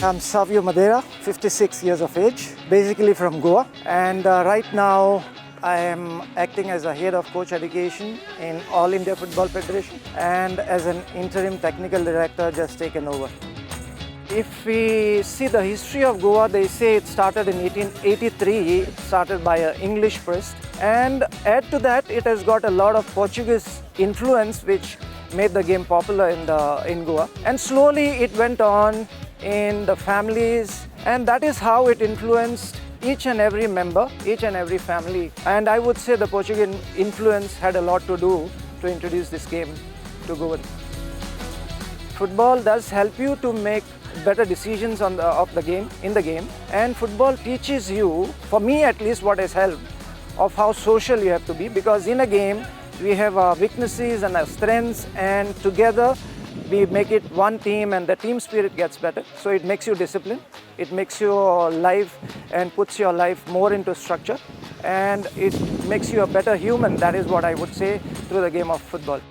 I'm Savio Madeira, 56 years of age, basically from Goa. And right now, I am acting as a head of coach education in All India Football Federation and as an interim technical director just taken over. If we see the history of Goa, they say it started in 1883, started by an English priest. And add to that, it has got a lot of Portuguese influence which made the game popular in Goa. And slowly it went on in the families, and that is how it influenced each and every member, each and every family. And I would say the Portuguese influence had a lot to do to introduce this game to Goa. Football does help you to make better decisions in the game, and football teaches you, for me at least, what has helped of how social you have to be, because in a game we have our weaknesses and our strengths, and together we make it one team and the team spirit gets better. So it makes you disciplined, it makes your life and puts your life more into structure, and it makes you a better human. That is what I would say through the game of football.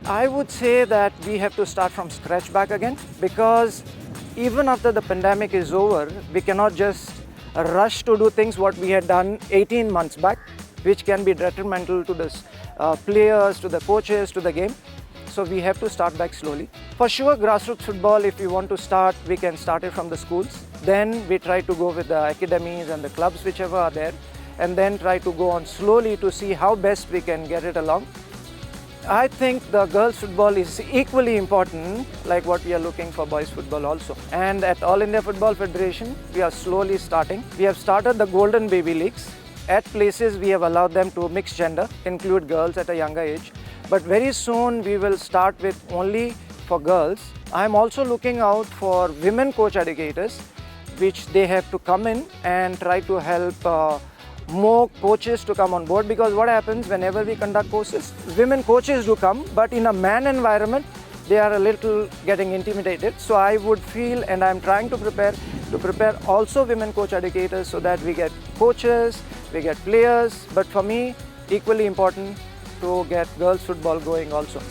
I would say that we have to start from scratch back again, because even after the pandemic is over, we cannot just rush to do things what we had done 18 months back, which can be detrimental to the players, to the coaches, to the game. So we have to start back slowly. For sure, grassroots football, if we want to start, we can start it from the schools. Then we try to go with the academies and the clubs whichever are there, and then try to go on slowly to see how best we can get it along. I think the girls football is equally important like what we are looking for boys football also. And at All India Football Federation, we are slowly starting. We have started the Golden Baby Leagues. At places we have allowed them to mix gender, include girls at a younger age. But very soon we will start with only for girls. I am also looking out for women coach educators, which they have to come in and try to help more coaches to come on board, because what happens whenever we conduct courses, women coaches do come, but in a man environment, they are a little getting intimidated. So I would feel, and I'm trying to prepare also women coach educators so that we get coaches, we get players, but for me, equally important to get girls football going also.